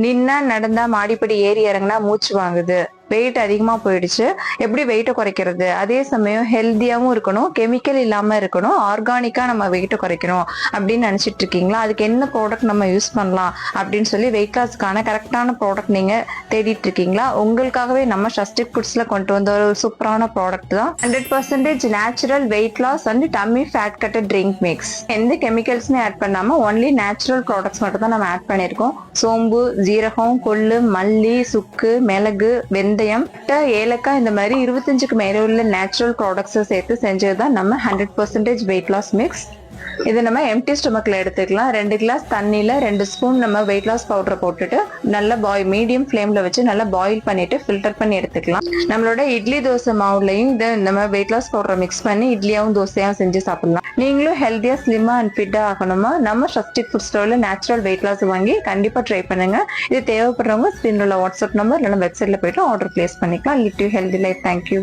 நின்னா நடந்தா மாடிப்படி ஏறி இறங்கினா மூச்சு வாங்குது, வெயிட் அதிகமா போயிடுச்சு, எப்படி வெயிட்டை குறைக்கிறது, அதே சமயம் ஹெல்த்தியாவும் இருக்கணும், கெமிக்கல் இல்லாம இருக்கணும், ஆர்கானிக்கா நம்ம வெயிட்டை குறைக்கணும் அப்படின்னு நினைச்சிட்டு இருக்கீங்களா? அதுக்கு என்ன ப்ராடக்ட் நம்ம யூஸ் பண்ணலாம் அப்படின்னு சொல்லி வெயிட் லாஸ்க்கான கரெக்டான ப்ராடக்ட் நீங்க தேடிட்டு இருக்கீங்களா? உங்களுக்காகவே நம்ம ஷஸ்டிக் ஃபுட்ஸ்ல கொண்டு வந்த ஒரு சூப்பரான ப்ராடக்ட் தான் 100% natural weight loss and tummy fat cutter drink mix. எந்த கெமிக்கல்ஸ்மே ஆட் பண்ணாம ஒன்லி நேச்சுரல் ப்ராடக்ட்ஸ் மட்டும் தான் நம்ம ஆட் பண்ணிருக்கோம். சோம்பு, ஜீரகம், கொள்ளு, மல்லி, சுக்கு, மிளகு, வெந்தயம், ஏலக்காய், இந்த மாதிரி 25க்கு மேல உள்ள நேச்சுரல் ப்ராடக்ட்ஸை சேர்த்து செஞ்சதுதான் நம்ம 100% வெயிட் லாஸ் மிக்ஸ். இதை நம்ம எம்டி ஸ்டொமக்ல எடுத்துக்கலாம். 2 கிளாஸ் தண்ணியில 2 ஸ்பூன் நம்ம வெயிட் லாஸ் பவுடரை போட்டுட்டு நல்லா மீடியம் ஃபிளேம்ல வச்சு நல்லா பாயில் பண்ணிட்டு ஃபில்டர் பண்ணி எடுத்துக்கலாம். நம்மளோட இட்லி தோசை மாவுலையும் இதை நம்ம வெயிட் லாஸ் பவுடரை மிக்ஸ் பண்ணி இட்லியாவும் தோசையாவும் செஞ்சு சாப்பிடலாம். நீங்களும் ஹெல்த்தியா, ஸ்லிம்மா அண்ட் ஃபிட்டா ஆகணுமா? நம்ம ஷஸ்டிக் ஃபுட் ஸ்டோர்ல நேச்சுரல் வெயிட் லாஸ் வாங்கி கண்டிப்பா ட்ரை பண்ணுங்க. இது தேவைப்படுறவங்க ஸ்கிரீன்ல உள்ள வாட்ஸ்அப் நம்பர் இல்லைன்னா வெப்சைட்ல போயிட்டு ஆர்டர் பிளேஸ் பண்ணிக்கலாம். Live you healthy life. Thank you.